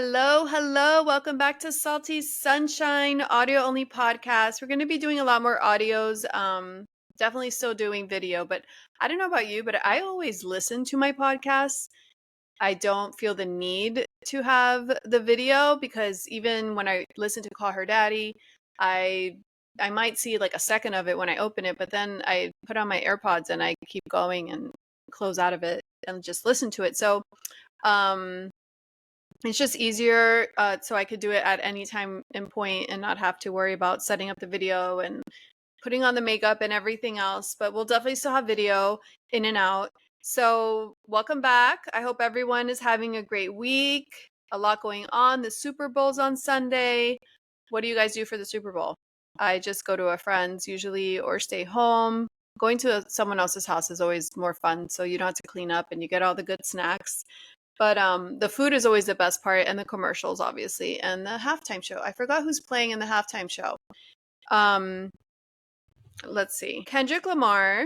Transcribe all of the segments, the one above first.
Hello, hello. Welcome back to Salty Sunshine audio only podcast. We're going to be doing a lot more audios. Definitely still doing video, but I don't know about you, but I always listen to my podcasts. I don't feel the need to have the video because even when I listen to Call Her Daddy, I I might see like a second of it when I open it, but then I put on my AirPods and I keep going and close out of it and just listen to it. So, um it's just easier, so I could do it at any time and point and not have to worry about setting up the video and putting on the makeup and everything else. But we'll definitely still have video in and out. So, welcome back. I hope everyone is having a great week. A lot going on. The Super Bowl's on Sunday. What do you guys do for the Super Bowl? I just go to a friend's usually or stay home. Going to someone else's house is always more fun, so you don't have to clean up and you get all the good snacks. But the food is always the best part, and the commercials, obviously, and the halftime show. I forgot who's playing in the halftime show. Um, let's see. Kendrick Lamar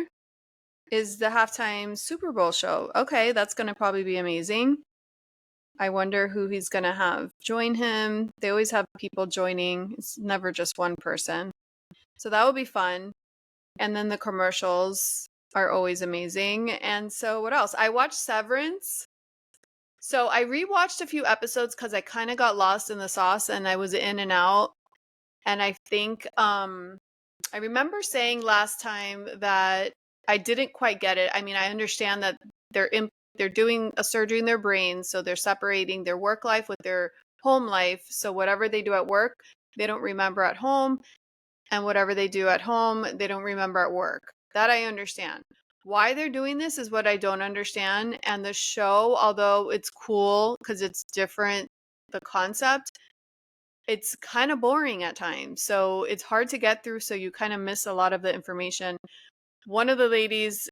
is the halftime Super Bowl show. Okay, that's going to probably be amazing. I wonder who he's going to have join him. They always have people joining. It's never just one person. So that will be fun. And then the commercials are always amazing. And so what else? I watched Severance. So I rewatched a few episodes because I kind of got lost in the sauce and I was in and out. And I think I remember saying last time that I didn't quite get it. I mean, I understand that they're doing a surgery in their brains, so they're separating their work life with their home life. So whatever they do at work, they don't remember at home, and whatever they do at home, they don't remember at work. That I understand. Why they're doing this is what I don't understand. And the show, although it's cool because it's different, the concept, it's kind of boring at times. So it's hard to get through. So you kind of miss a lot of the information. One of the ladies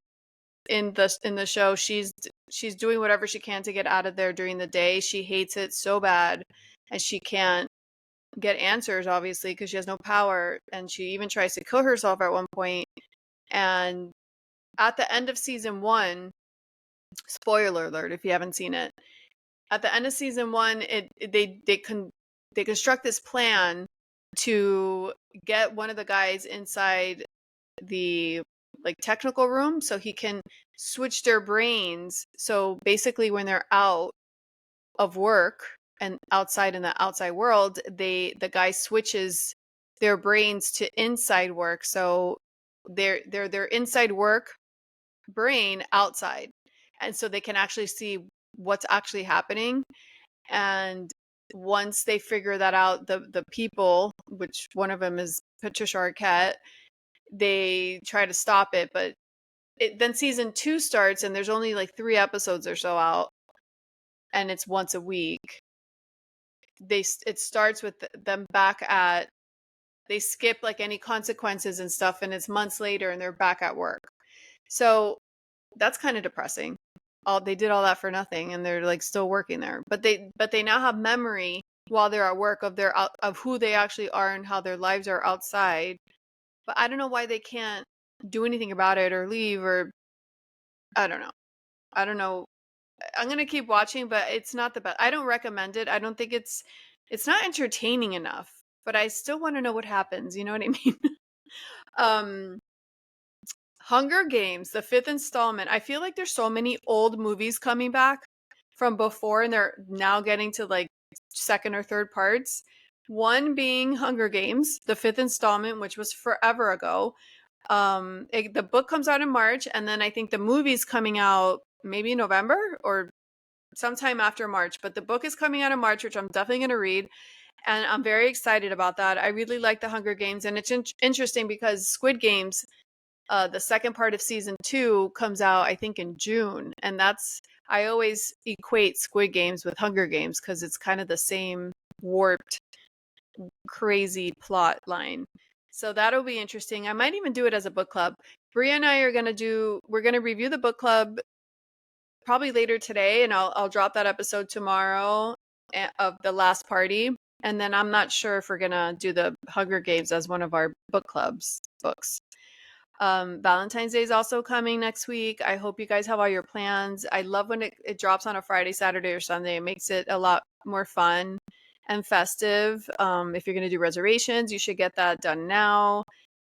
in the show, she's doing whatever she can to get out of there during the day. She hates it so bad, and she can't get answers, obviously, because she has no power. And she even tries to kill herself at one point. And at the end of season 1, spoiler alert if you haven't seen it, at the end of season 1, they construct this plan to get one of the guys inside the like technical room so he can switch their brains. So basically when they're out of work and outside in the outside world, the guy switches their brains to inside work. So their inside work brain outside, and so they can actually see what's actually happening. And once they figure that out, the people, which one of them is Patricia Arquette, they try to stop it. But then season 2 starts, and there's only like 3 episodes or so out, and it's once a week. It starts with them back at, they skip like any consequences and stuff, and it's months later and they're back at work. So that's kind of depressing. They did all that for nothing, and they're like still working there. But they now have memory while they're at work of who they actually are and how their lives are outside. But I don't know why they can't do anything about it or leave, or I don't know. I don't know. I'm gonna keep watching, but it's not the best. I don't recommend it. I don't think it's not entertaining enough. But I still want to know what happens. You know what I mean? um Hunger Games, the 5th installment. I feel like there's so many old movies coming back from before, and they're now getting to like second or third parts. One being Hunger Games, the 5th installment, which was forever ago. The book comes out in March, and then I think the movie's coming out maybe November or sometime after March. But the book is coming out in March, which I'm definitely going to read. And I'm very excited about that. I really like the Hunger Games, and it's interesting because Squid Games, the second part of season 2 comes out, I think, in June. And I always equate Squid Games with Hunger Games because it's kind of the same warped, crazy plot line. So that'll be interesting. I might even do it as a book club. Bria and I we're going to review the book club probably later today, and I'll drop that episode tomorrow of The Last Party. And then I'm not sure if we're going to do the Hunger Games as one of our book club's books. Valentine's Day is also coming next week. I hope you guys have all your plans. I love when it drops on a Friday, Saturday, or Sunday. It makes it a lot more fun and festive. If you're going to do reservations, you should get that done now.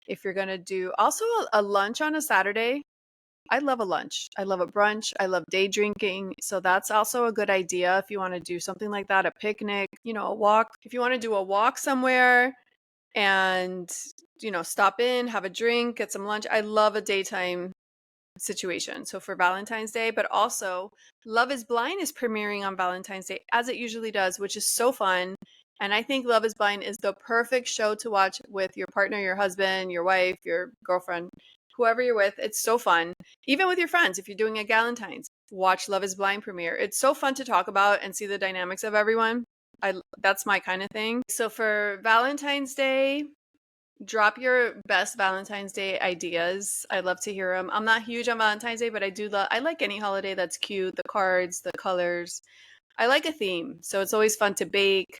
If you're going to do also a lunch on a Saturday, I love a lunch. I love a brunch. I love day drinking. So that's also a good idea if you want to do something like that, a picnic, a walk. If you want to do a walk somewhere and, stop in, have a drink, get some lunch. I love a daytime situation. So for Valentine's Day, but also Love is Blind is premiering on Valentine's Day, as it usually does, which is so fun. And I think Love is Blind is the perfect show to watch with your partner, your husband, your wife, your girlfriend, whoever you're with. It's so fun. Even with your friends, if you're doing a Galentine's, watch Love is Blind premiere. It's so fun to talk about and see the dynamics of everyone. That's my kind of thing. So for Valentine's Day, drop your best Valentine's Day ideas. I'd love to hear them. I'm not huge on Valentine's Day, but I like any holiday that's cute, the cards, the colors. I like a theme. So it's always fun to bake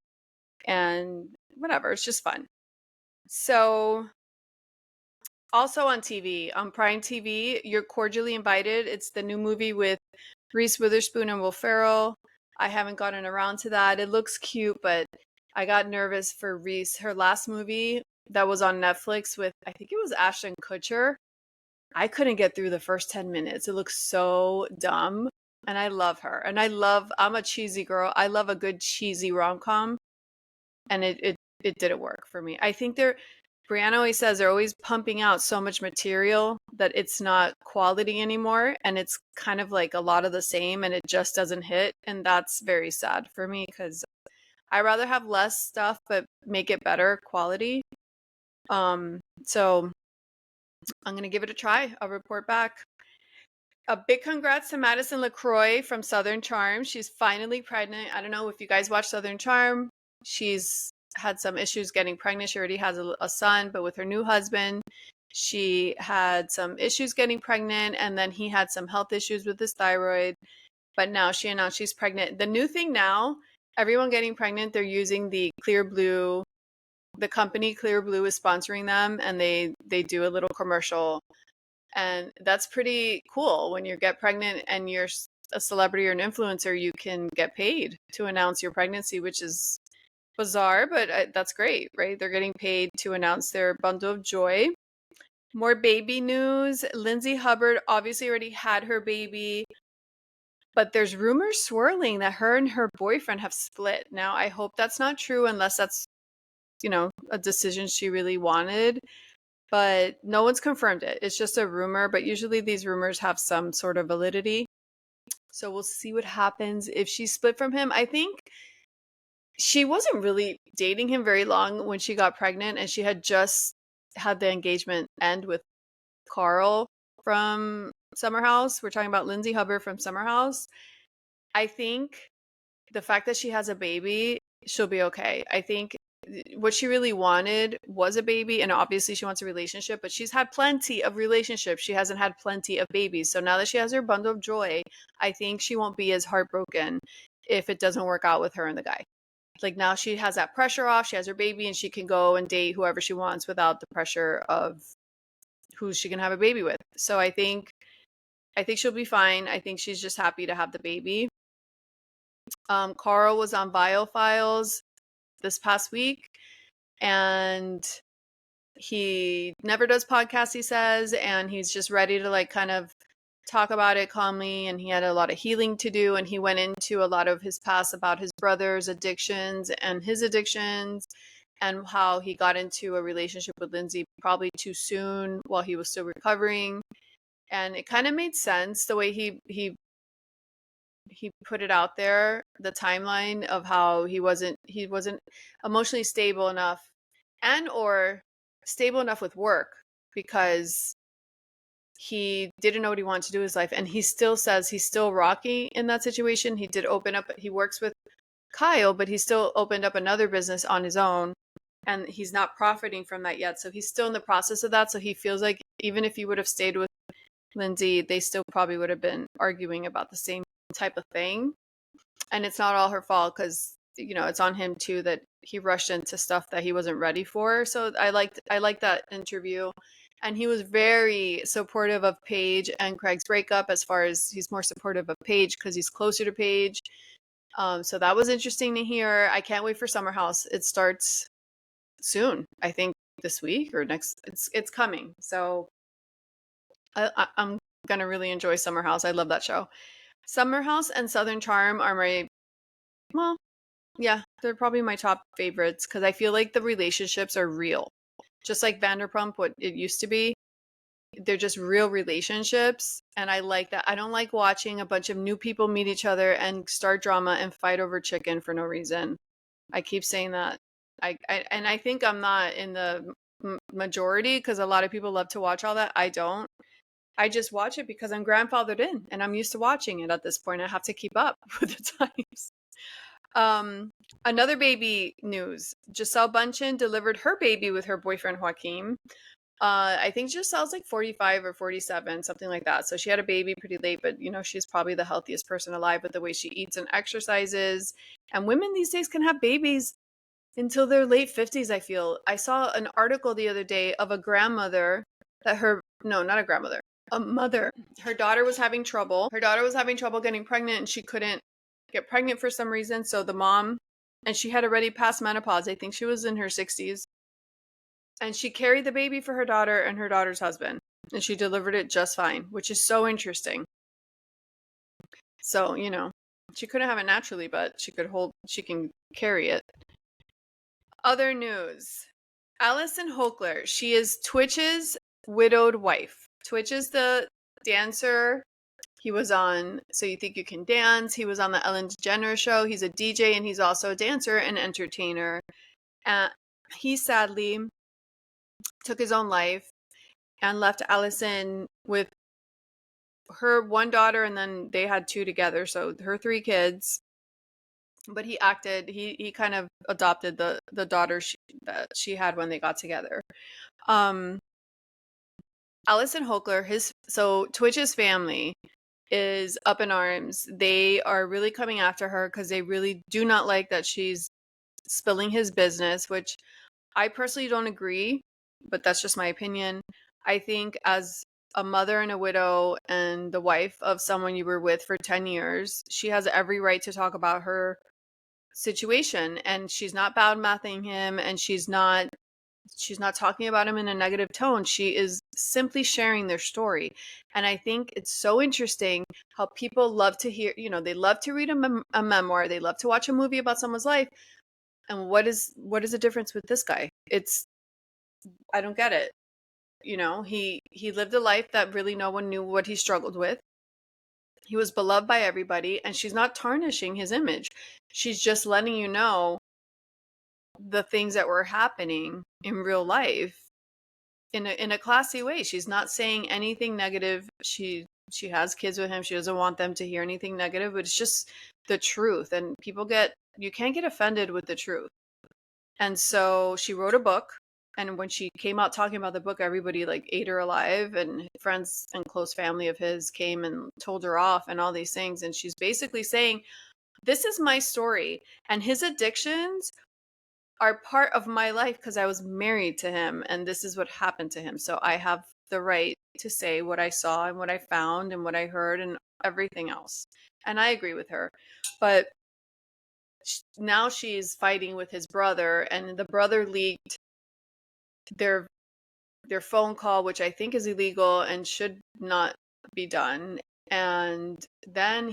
and whatever. It's just fun. So also on TV, on Prime TV, You're Cordially Invited. It's the new movie with Reese Witherspoon and Will Ferrell. I haven't gotten around to that. It looks cute, but I got nervous for Reese. Her last movie that was on Netflix with, I think it was Ashton Kutcher. I couldn't get through the first 10 minutes. It looks so dumb. And I love her. And I'm a cheesy girl. I love a good cheesy rom-com. And it didn't work for me. I think Brianna always says they're always pumping out so much material that it's not quality anymore. And it's kind of like a lot of the same and it just doesn't hit. And that's very sad for me because I rather have less stuff but make it better quality. So I'm gonna give it a try. I'll report back. A big congrats to Madison LaCroix from Southern Charm. She's finally pregnant. I don't know if you guys watch Southern Charm. She's had some issues getting pregnant. She already has a son, but with her new husband, she had some issues getting pregnant, and then he had some health issues with his thyroid. But now she announced she's pregnant. The new thing now, everyone getting pregnant, they're using the Clear Blue. The company Clear Blue is sponsoring them, and they do a little commercial. And that's pretty cool. When you get pregnant and you're a celebrity or an influencer, you can get paid to announce your pregnancy, which is bizarre, but that's great, right? They're getting paid to announce their bundle of joy. More baby news. Lindsay Hubbard obviously already had her baby, but there's rumors swirling that her and her boyfriend have split. Now, I hope that's not true unless that's, a decision she really wanted. But no one's confirmed it. It's just a rumor, but usually these rumors have some sort of validity. So we'll see what happens if she split from him. I think she wasn't really dating him very long when she got pregnant, and she had just had the engagement end with Carl from Summer House. We're talking about Lindsay Hubbard from Summer House. I think the fact that she has a baby, she'll be okay. I think what she really wanted was a baby, and obviously she wants a relationship, but she's had plenty of relationships. She hasn't had plenty of babies. So now that she has her bundle of joy, I think she won't be as heartbroken if it doesn't work out with her and the guy. Like now she has that pressure off. She has her baby and she can go and date whoever she wants without the pressure of who she can have a baby with. So I think she'll be fine. I think she's just happy to have the baby. Carl was on Biofiles this past week, and he never does podcasts, he says, and he's just ready to kind of talk about it calmly. And he had a lot of healing to do, and he went into a lot of his past about his brother's addictions and his addictions, and how he got into a relationship with Lindsay probably too soon while he was still recovering. And it kind of made sense the way he put it out there, the timeline of how he wasn't emotionally stable enough and or stable enough with work, because he didn't know what he wanted to do with his life. And he still says he's still rocky in that situation. He did open up, he works with Kyle, but he still opened up another business on his own, and he's not profiting from that yet. So he's still in the process of that. So he feels like even if he would have stayed with Lindsay, they still probably would have been arguing about the same type of thing. And it's not all her fault, because it's on him too that he rushed into stuff that he wasn't ready for. So I liked that interview. And he was very supportive of Paige and Craig's breakup, as far as he's more supportive of Paige because he's closer to Paige. So that was interesting to hear. I can't wait for Summer House. It starts soon. I think this week or next. It's coming. So I'm gonna really enjoy Summer House. I love that show. Summer House and Southern Charm are my, well, yeah, they're probably my top favorites because I feel like the relationships are real, just like Vanderpump, what it used to be. They're just real relationships, and I like that. I don't like watching a bunch of new people meet each other and start drama and fight over chicken for no reason. I keep saying that. And I think I'm not in the majority because a lot of people love to watch all that. I don't. I just watch it because I'm grandfathered in and I'm used to watching it at this point. I have to keep up with the times. Another baby news. Giselle Bundchen delivered her baby with her boyfriend Joaquin. I think Giselle's like 45 or 47, something like that. So she had a baby pretty late, but she's probably the healthiest person alive with the way she eats and exercises. And women these days can have babies until their late 50s, I feel. I saw an article the other day of a grandmother that no, not a grandmother, a mother. Her daughter was having trouble. Her daughter was having trouble getting pregnant and she couldn't get pregnant for some reason. So the mom, and she had already passed menopause. I think she was in her 60s. And she carried the baby for her daughter and her daughter's husband. And she delivered it just fine, which is so interesting. So, she couldn't have it naturally, but she can carry it. Other news. Alison Hokler, she is Twitch's widowed wife. Twitch is the dancer. He was on So You Think You Can Dance. He was on the Ellen DeGeneres show. He's a DJ and he's also a dancer and entertainer. He sadly took his own life and left Alison with her one daughter, and then they had two together, so her three kids. But he kind of adopted the daughter that she had when they got together. Alison Hokler, so Twitch's family is up in arms. They are really coming after her because they really do not like that she's spilling his business, which I personally don't agree, but that's just my opinion. I think as a mother and a widow and the wife of someone you were with for 10 years, she has every right to talk about her situation, and she's not bad-mouthing him, and she's not talking about him in a negative tone. She is simply sharing their story. And I think it's so interesting how people love to hear, they love to read a memoir, they love to watch a movie about someone's life. And what is the difference with this guy? I don't get it. He lived a life that really no one knew what he struggled with. He was beloved by everybody, and she's not tarnishing his image. She's just letting you know the things that were happening in real life in a classy way. She's not saying anything negative. She has kids with him. She doesn't want them to hear anything negative, but it's just the truth. And you can't get offended with the truth. And so she wrote a book. And when she came out talking about the book, everybody ate her alive, and friends and close family of his came and told her off and all these things. And she's basically saying, this is my story, and his addictions are part of my life because I was married to him, and this is what happened to him. So I have the right to say what I saw and what I found and what I heard and everything else. And I agree with her. But now she's fighting with his brother, and the brother leaked their phone call, which I think is illegal and should not be done. And then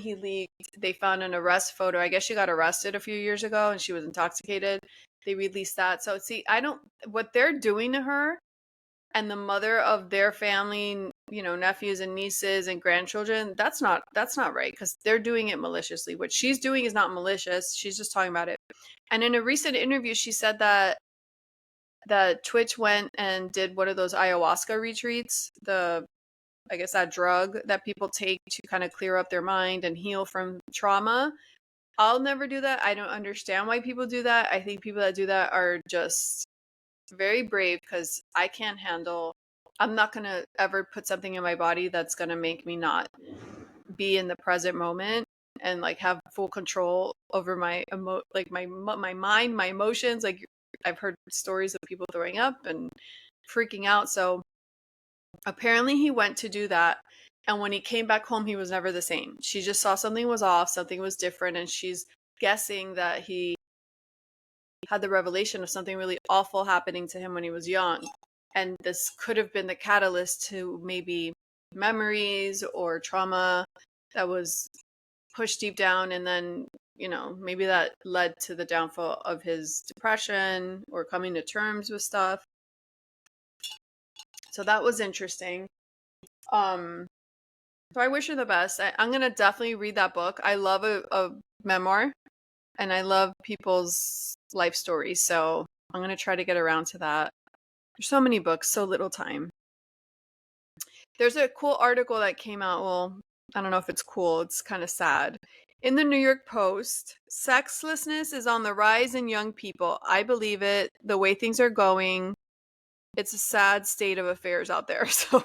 they found an arrest photo. I guess she got arrested a few years ago and she was intoxicated. They released that. So see, what they're doing to her and the mother of their family, nephews and nieces and grandchildren, that's not right, because they're doing it maliciously. What she's doing is not malicious. She's just talking about it. And in a recent interview, she said that Twitch went and did one of those ayahuasca retreats, I guess that drug that people take to kind of clear up their mind and heal from trauma. I'll never do that. I don't understand why people do that. I think people that do that are just very brave, because I'm not going to ever put something in my body that's going to make me not be in the present moment and have full control over my my mind, my emotions. I've heard stories of people throwing up and freaking out. So Apparently, he went to do that. And when he came back home, he was never the same. She just saw something was off, something was different. And she's guessing that he had the revelation of something really awful happening to him when he was young. And this could have been the catalyst to maybe memories or trauma that was pushed deep down. And then, maybe that led to the downfall of his depression or coming to terms with stuff. So that was interesting. So I wish her the best. I'm going to definitely read that book. I love a memoir and I love people's life stories. So I'm going to try to get around to that. There's so many books, so little time. There's a cool article that came out. Well, I don't know if it's cool. It's kind of sad. In the New York Post, sexlessness is on the rise in young people. I believe it. The way things are going, it's a sad state of affairs out there. So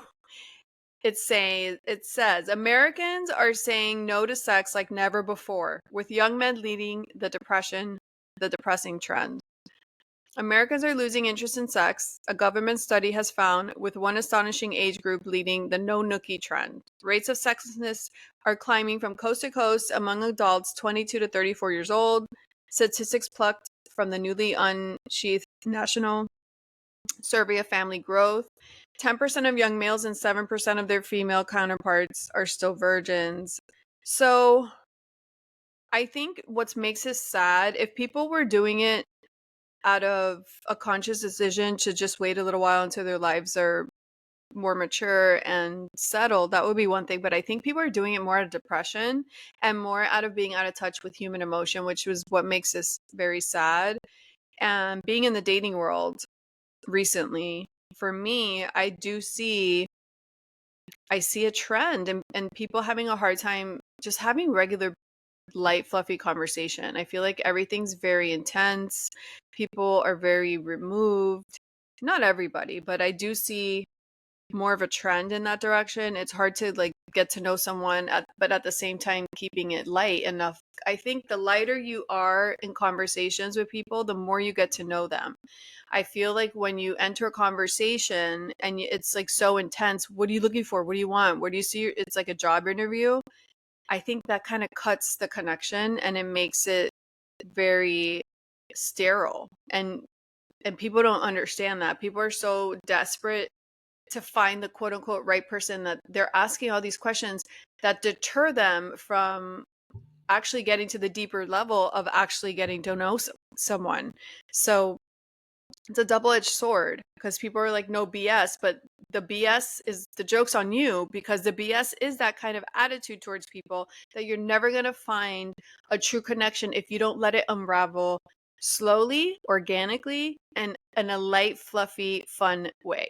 it says Americans are saying no to sex like never before, with young men leading the depressing trend. Americans are losing interest in sex, a government study has found, with one astonishing age group leading the no nookie trend. Rates of sexlessness are climbing from coast to coast among adults 22 to 34 years old. Statistics plucked from the newly unsheathed National Survey of Family Growth. 10% of young males and 7% of their female counterparts are still virgins. So I think what makes this sad, if people were doing it out of a conscious decision to just wait a little while until their lives are more mature and settled, that would be one thing. But I think people are doing it more out of depression and more out of being out of touch with human emotion, which was what makes this very sad. And being in the dating world recently, for me, I see a trend and people having a hard time just having regular light, fluffy conversation. I feel like everything's very intense. People are very removed. Not everybody, but I do see more of a trend in that direction. It's hard to like get to know someone, but at the same time, keeping it light enough. I think the lighter you are in conversations with people, the more you get to know them. I feel like when you enter a conversation and it's like so intense, what are you looking for? What do you want? Where do you see it's like a job interview. I think that kind of cuts the connection and it makes it very sterile. And people don't understand that. People are so desperate to find the quote unquote right person that they're asking all these questions that deter them from actually getting to the deeper level of actually getting to know someone. So it's a double-edged sword because people are like, no BS, but the BS is the joke's on you because the BS is that kind of attitude towards people that you're never going to find a true connection if you don't let it unravel slowly, organically, and in a light, fluffy, fun way.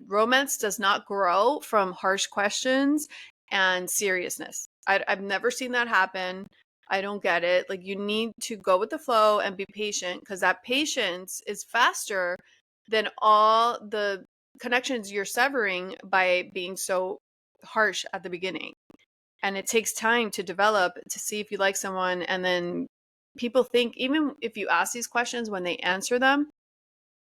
Romance does not grow from harsh questions and seriousness. I've never seen that happen. I don't get it. Like, you need to go with the flow and be patient because that patience is faster than all the connections you're severing by being so harsh at the beginning. And it takes time to develop to see if you like someone. And then people think, even if you ask these questions, when they answer them,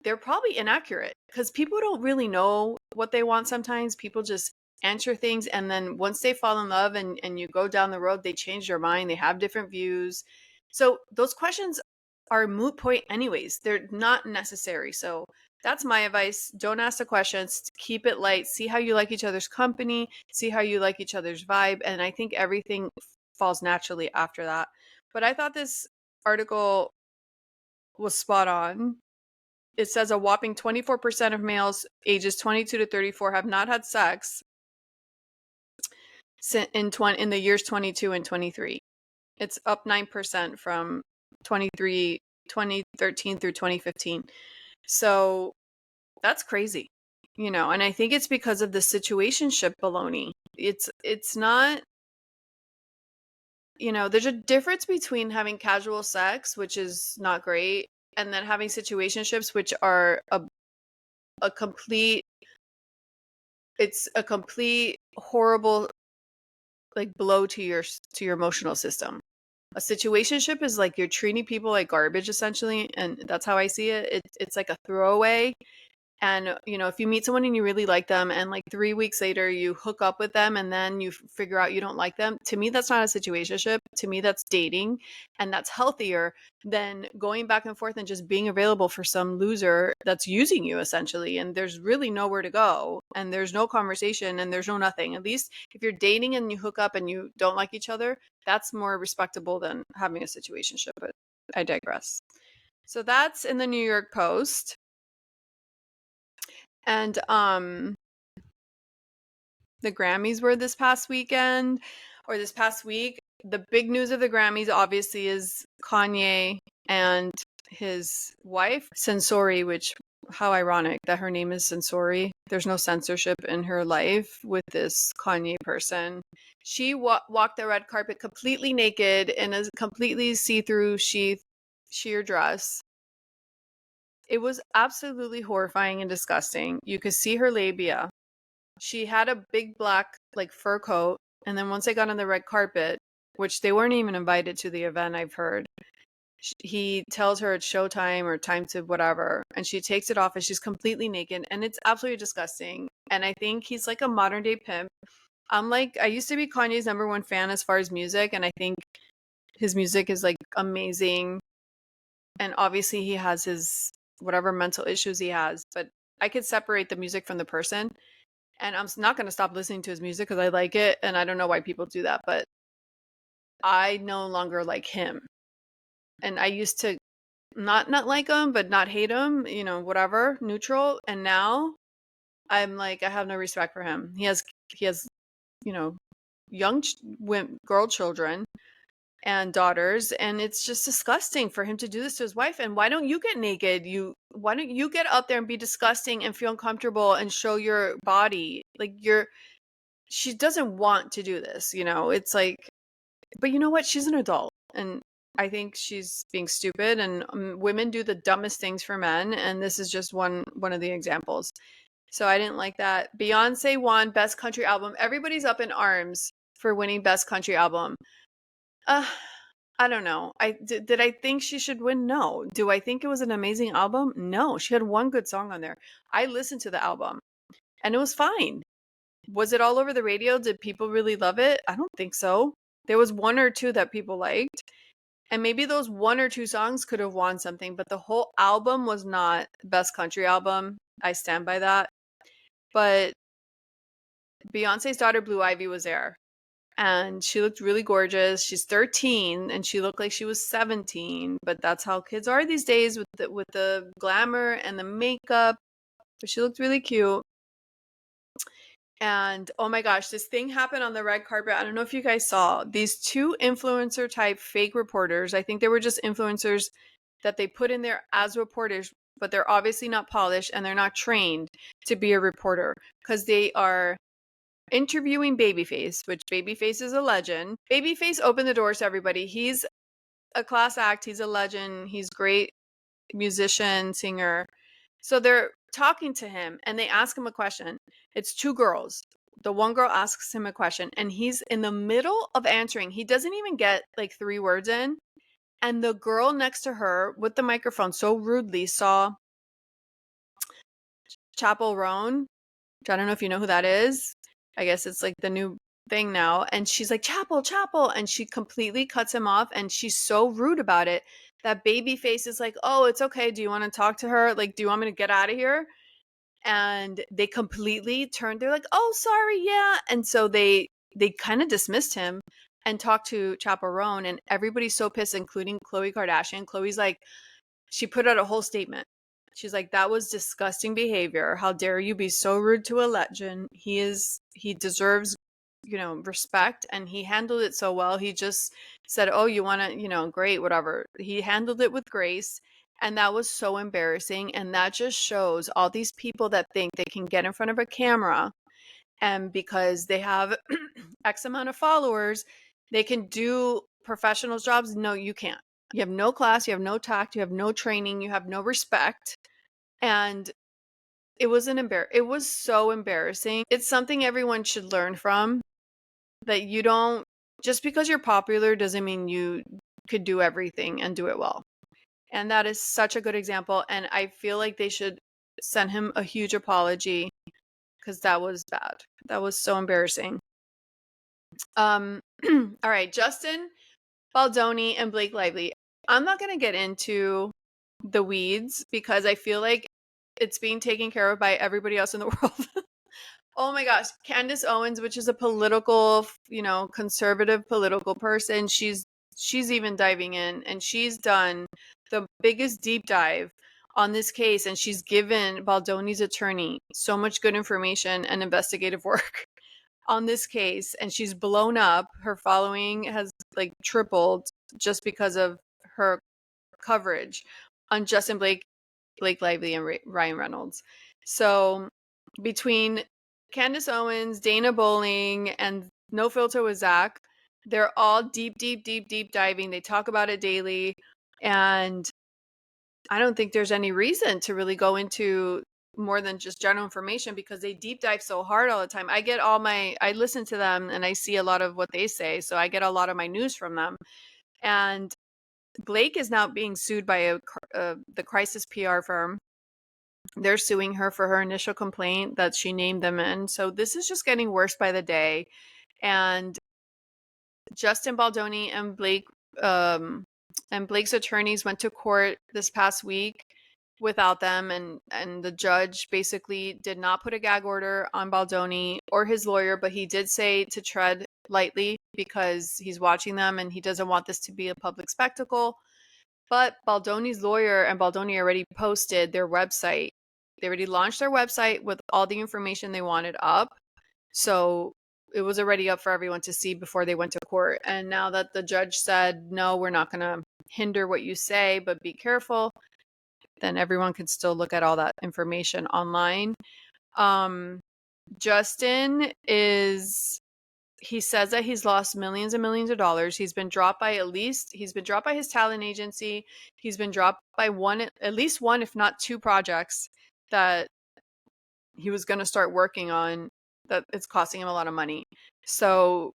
they're probably inaccurate because people don't really know what they want sometimes. People just answer things, and then once they fall in love and you go down the road, they change their mind. They have different views. So those questions are a moot point anyways. They're not necessary. So that's my advice. Don't ask the questions. Keep it light. See how you like each other's company. See how you like each other's vibe. And I think everything falls naturally after that. But I thought this article was spot on. It says a whopping 24% of males ages 22 to 34 have not had sex in the years 22 and 23. It's up 9% from 2013 through 2015. So that's crazy, and I think it's because of the situationship baloney. It's not, there's a difference between having casual sex, which is not great, and then having situationships, which are a complete horrible like blow to your emotional system. A situationship is like you're treating people like garbage essentially, and that's how I see it. It's like a throwaway, And, if you meet someone and you really like them and like 3 weeks later you hook up with them and then you figure out you don't like them, to me, that's not a situationship. To me, that's dating. And that's healthier than going back and forth and just being available for some loser that's using you essentially. And there's really nowhere to go and there's no conversation and there's no nothing. At least if you're dating and you hook up and you don't like each other, that's more respectable than having a situationship. But I digress. So that's in the New York Post. And the Grammys were this past weekend or this past week. The big news of the Grammys obviously is Kanye and his wife, Sensori, which how ironic that her name is Sensori. There's no censorship in her life with this Kanye person. She walked the red carpet completely naked in a completely see-through sheer dress. It was absolutely horrifying and disgusting. You could see her labia. She had a big black like fur coat, and then once they got on the red carpet, which they weren't even invited to the event, I've heard, he tells her it's showtime or time to whatever, and she takes it off and she's completely naked, and it's absolutely disgusting. And I think he's like a modern day pimp. I used to be Kanye's #1 fan as far as music, and I think his music is like amazing. And obviously he has his whatever mental issues he has, but I could separate the music from the person. And I'm not going to stop listening to his music because I like it. And I don't know why people do that, but I no longer like him. And I used to not like him, but not hate him, whatever, neutral. And now I'm like, I have no respect for him. He has, you know, young girl children and daughters, and it's just disgusting for him to do this to his wife. And why don't you get naked? Why don't you get out there and be disgusting and feel uncomfortable and show your body? Like she doesn't want to do this, it's like, but you know what? She's an adult, and I think she's being stupid, and women do the dumbest things for men, and this is just one of the examples. So I didn't like that. Beyonce won Best Country Album. Everybody's up in arms for winning Best Country Album. I don't know. Did I think she should win? No. Do I think it was an amazing album? No. She had one good song on there. I listened to the album and it was fine. Was it all over the radio? Did people really love it? I don't think so. There was one or two that people liked. And maybe those one or two songs could have won something, but the whole album was not Best Country Album. I stand by that. But Beyonce's daughter Blue Ivy was there. And she looked really gorgeous. She's 13 and she looked like she was 17, but that's how kids are these days with the glamour and the makeup. But she looked really cute. And oh my gosh, this thing happened on the red carpet. I don't know if you guys saw these two influencer type fake reporters. I think they were just influencers that they put in there as reporters, but they're obviously not polished and they're not trained to be a reporter because they are interviewing Babyface, which Babyface is a legend. Babyface opened the doors to everybody. He's a class act. He's a legend. He's great musician, singer. So they're talking to him and they ask him a question. It's two girls. The one girl asks him a question and he's in the middle of answering. He doesn't even get like 3 words in. And the girl next to her with the microphone so rudely saw Chappell Roan. I don't know if you know who that is. I guess it's like the new thing now. And she's like, Chappell. And she completely cuts him off. And she's so rude about it that Babyface is like, oh, it's okay. Do you want to talk to her? Like, do you want me to get out of here? And they completely turned. They're like, oh, sorry. Yeah. And so they kind of dismissed him and talked to Chappell Roan. And everybody's so pissed, including Khloe Kardashian. Khloe's like, she put out a whole statement. She's like, that was disgusting behavior. How dare you be so rude to a legend? He deserves, respect. And he handled it so well. He just said, oh, you want to, great, whatever. He handled it with grace. And that was so embarrassing. And that just shows all these people that think they can get in front of a camera and because they have X amount of followers, they can do professional jobs. No, you can't. You have no class, you have no tact, you have no training, you have no respect. And it was it was so embarrassing. It's something everyone should learn from, that you don't, just because you're popular doesn't mean you could do everything and do it well. And that is such a good example. And I feel like they should sent him a huge apology because that was bad. That was so embarrassing. All right, Justin Baldoni and Blake Lively. I'm not going to get into the weeds because I feel like it's being taken care of by everybody else in the world. Oh my gosh, Candace Owens, which is a political, conservative political person, she's even diving in, and she's done the biggest deep dive on this case, and she's given Baldoni's attorney so much good information and investigative work on this case, and she's blown up. Her following has like tripled just because of her coverage on Justin Blake Lively, and Ryan Reynolds. So between Candace Owens, Dana Bowling, and No Filter with Zach, they're all deep diving. They talk about it daily, and I don't think there's any reason to really go into more than just general information because they deep dive so hard all the time. I listen to them and I see a lot of what they say, so I get a lot of my news from them. And Blake is now being sued by the Crisis PR firm. They're suing her for her initial complaint that she named them in. So this is just getting worse by the day. And Justin Baldoni and Blake's attorneys went to court this past week without them, and the judge basically did not put a gag order on Baldoni or his lawyer, but he did say to tread lightly because he's watching them and he doesn't want this to be a public spectacle. But Baldoni's lawyer and Baldoni already posted their website. They already launched their website with all the information they wanted up. So it was already up for everyone to see before they went to court. And now that the judge said, no, we're not going to hinder what you say, but be careful, then everyone can still look at all that information online. Justin he says that he's lost millions and millions of dollars. He's been dropped by his talent agency. He's been dropped by at least one, if not two projects that he was going to start working on, that it's costing him a lot of money. So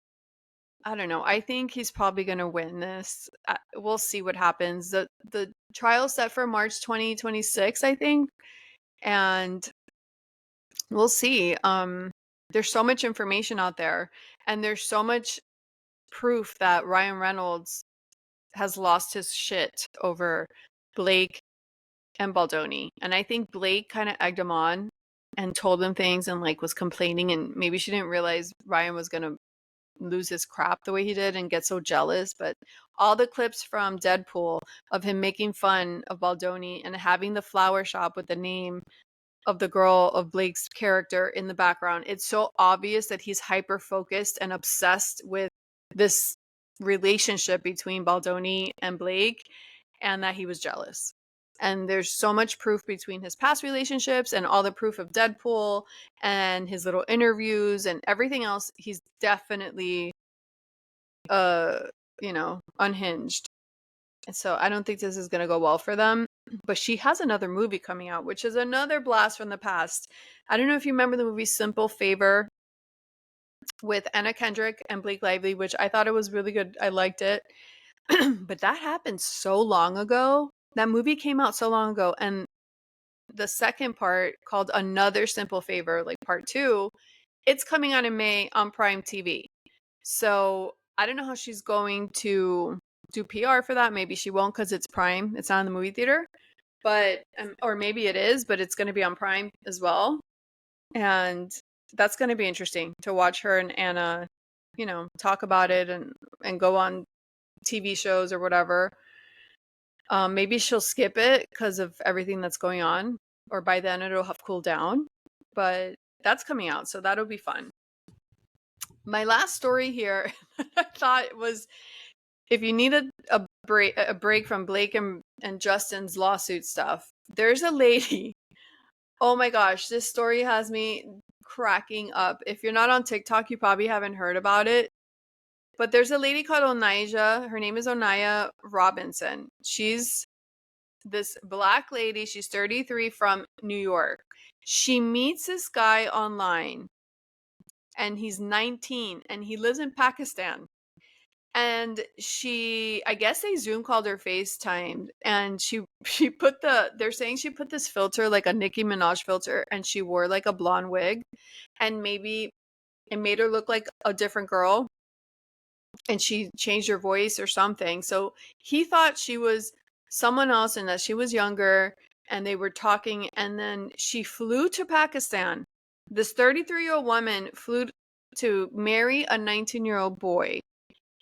I don't know. I think he's probably going to win this. We'll see what happens. The trial's set for March 2026, I think. And we'll see. There's so much information out there, and there's so much proof that Ryan Reynolds has lost his shit over Blake and Baldoni. And I think Blake kind of egged him on and told him things and like was complaining, and maybe she didn't realize Ryan was going to lose his crap the way he did and get so jealous. But all the clips from Deadpool of him making fun of Baldoni and having the flower shop with the name of the girl of Blake's character in the background, it's so obvious that he's hyper focused and obsessed with this relationship between Baldoni and Blake, and that he was jealous. And there's so much proof between his past relationships and all the proof of Deadpool and his little interviews and everything else. He's definitely unhinged. And so I don't think this is going to go well for them. But she has another movie coming out, which is another blast from the past. I don't know if you remember the movie Simple Favor with Anna Kendrick and Blake Lively, which I thought it was really good. I liked it. But that happened so long ago. That movie came out so long ago. And the second part, called Another Simple Favor, like part 2, it's coming out in May on Prime TV. So I don't know how she's going to do PR for that. Maybe she won't because it's Prime. It's not in the movie theater. But or maybe it is, but it's going to be on Prime as well. And that's going to be interesting to watch her and Anna, talk about it and go on TV shows or whatever. Maybe she'll skip it because of everything that's going on, or by then it'll have cooled down. But that's coming out, so that'll be fun. My last story here, I thought was, if you needed a break from Blake and Justin's lawsuit stuff, there's a lady. Oh my gosh, this story has me cracking up. If you're not on TikTok, you probably haven't heard about it. But there's a lady called Onaya. Her name is Onaya Robinson. She's this Black lady. She's 33 from New York. She meets this guy online, and he's 19, and he lives in Pakistan. And I guess they Zoom called her FaceTime, and she put they're saying she put this filter, like a Nicki Minaj filter, and she wore like a blonde wig, and maybe it made her look like a different girl, and she changed her voice or something. So he thought she was someone else and that she was younger, and they were talking, and then she flew to Pakistan. This 33-year-old woman flew to marry a 19-year-old boy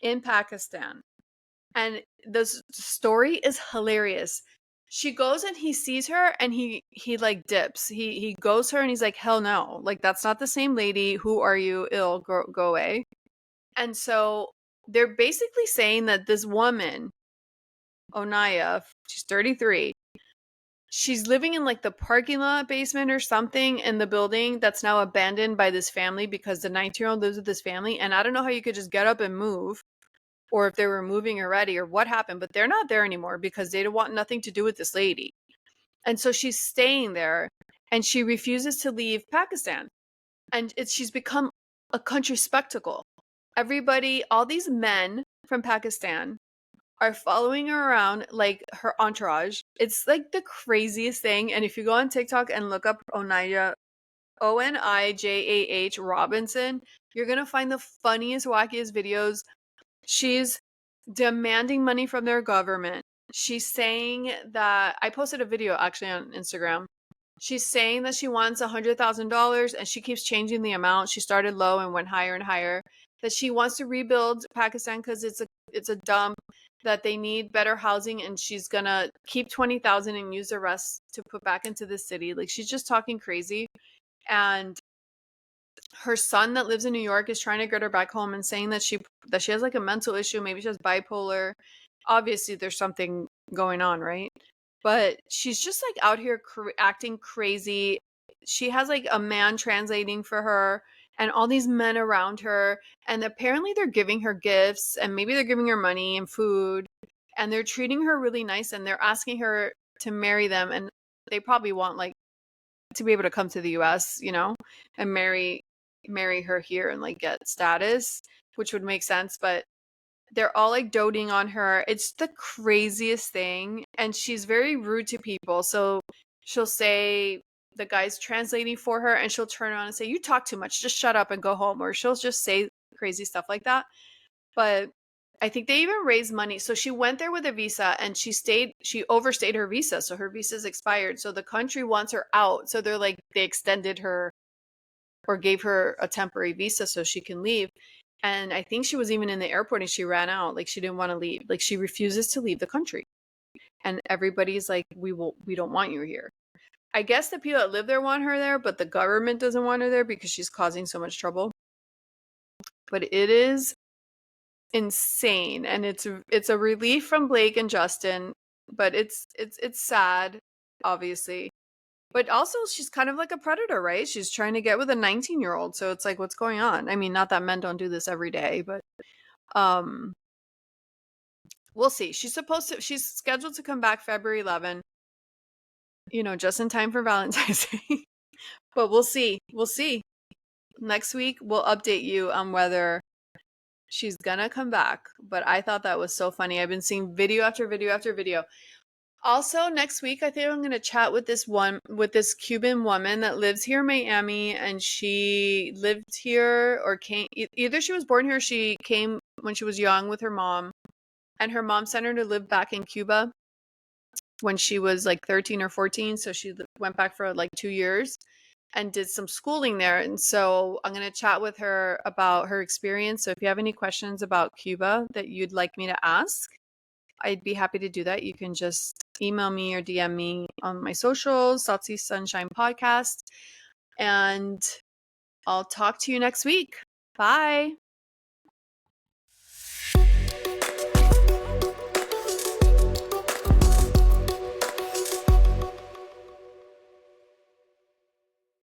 in Pakistan. And the story is hilarious. She goes and he sees her and he like dips. He goes her and he's like, hell no. Like, that's not the same lady. Who are you? Ill, go away. And so they're basically saying that this woman, Onaya, she's 33. She's living in like the parking lot basement or something in the building that's now abandoned by this family because the 19-year-old lives with this family. And I don't know how you could just get up and move, or if they were moving already or what happened, but they're not there anymore because they don't want nothing to do with this lady. And so she's staying there and she refuses to leave Pakistan. And she's become a country spectacle. Everybody, all these men from Pakistan are following her around like her entourage. It's like the craziest thing. And if you go on TikTok and look up Onijah, Onijah Robinson, you're going to find the funniest, wackiest videos. She's demanding money from their government. She's saying that I posted a video actually on Instagram. She's saying that she wants $100,000 and she keeps changing the amount. She started low and went higher and higher. That she wants to rebuild Pakistan because it's a dump, that they need better housing, and she's gonna keep 20,000 and use the rest to put back into the city. Like, she's just talking crazy. And her son that lives in New York is trying to get her back home and saying that she has like a mental issue. Maybe she has bipolar. Obviously, there's something going on, right? But she's just like out here acting crazy. She has like a man translating for her and all these men around her. And apparently they're giving her gifts, and maybe they're giving her money and food, and they're treating her really nice, and they're asking her to marry them. And they probably want like to be able to come to the US, and marry her here and like get status, which would make sense. But they're all like doting on her. It's the craziest thing. And she's very rude to people. So she'll say the guy's translating for her, and she'll turn around and say, you talk too much, just shut up and go home. Or she'll just say crazy stuff like that. But I think they even raised money. So she went there with a visa, and she overstayed her visa. So her visa's expired. So the country wants her out. So they extended her or gave her a temporary visa so she can leave. And I think she was even in the airport and she ran out. Like, she didn't want to leave. Like, she refuses to leave the country. And everybody's like, we don't want you here. I guess the people that live there want her there, but the government doesn't want her there because she's causing so much trouble. But it is insane, and it's a relief from Blake and Justin, but it's sad, obviously. But also, she's kind of like a predator, right? She's trying to get with a 19-year-old. So it's like, what's going on? I mean, not that men don't do this every day, but we'll see. She's scheduled to come back February 11, just in time for Valentine's Day. But we'll see. We'll see. Next week, we'll update you on whether she's gonna come back. But I thought that was so funny. I've been seeing video after video after video. Also, next week, I think I'm going to chat with this Cuban woman that lives here in Miami, and she lived here or came, either she was born here or she came when she was young with her mom, and her mom sent her to live back in Cuba when she was like 13 or 14. So she went back for like 2 years and did some schooling there. And so I'm going to chat with her about her experience. So if you have any questions about Cuba that you'd like me to ask, I'd be happy to do that. You can just email me or DM me on my socials, Salty Sunshine Podcast. And I'll talk to you next week. Bye.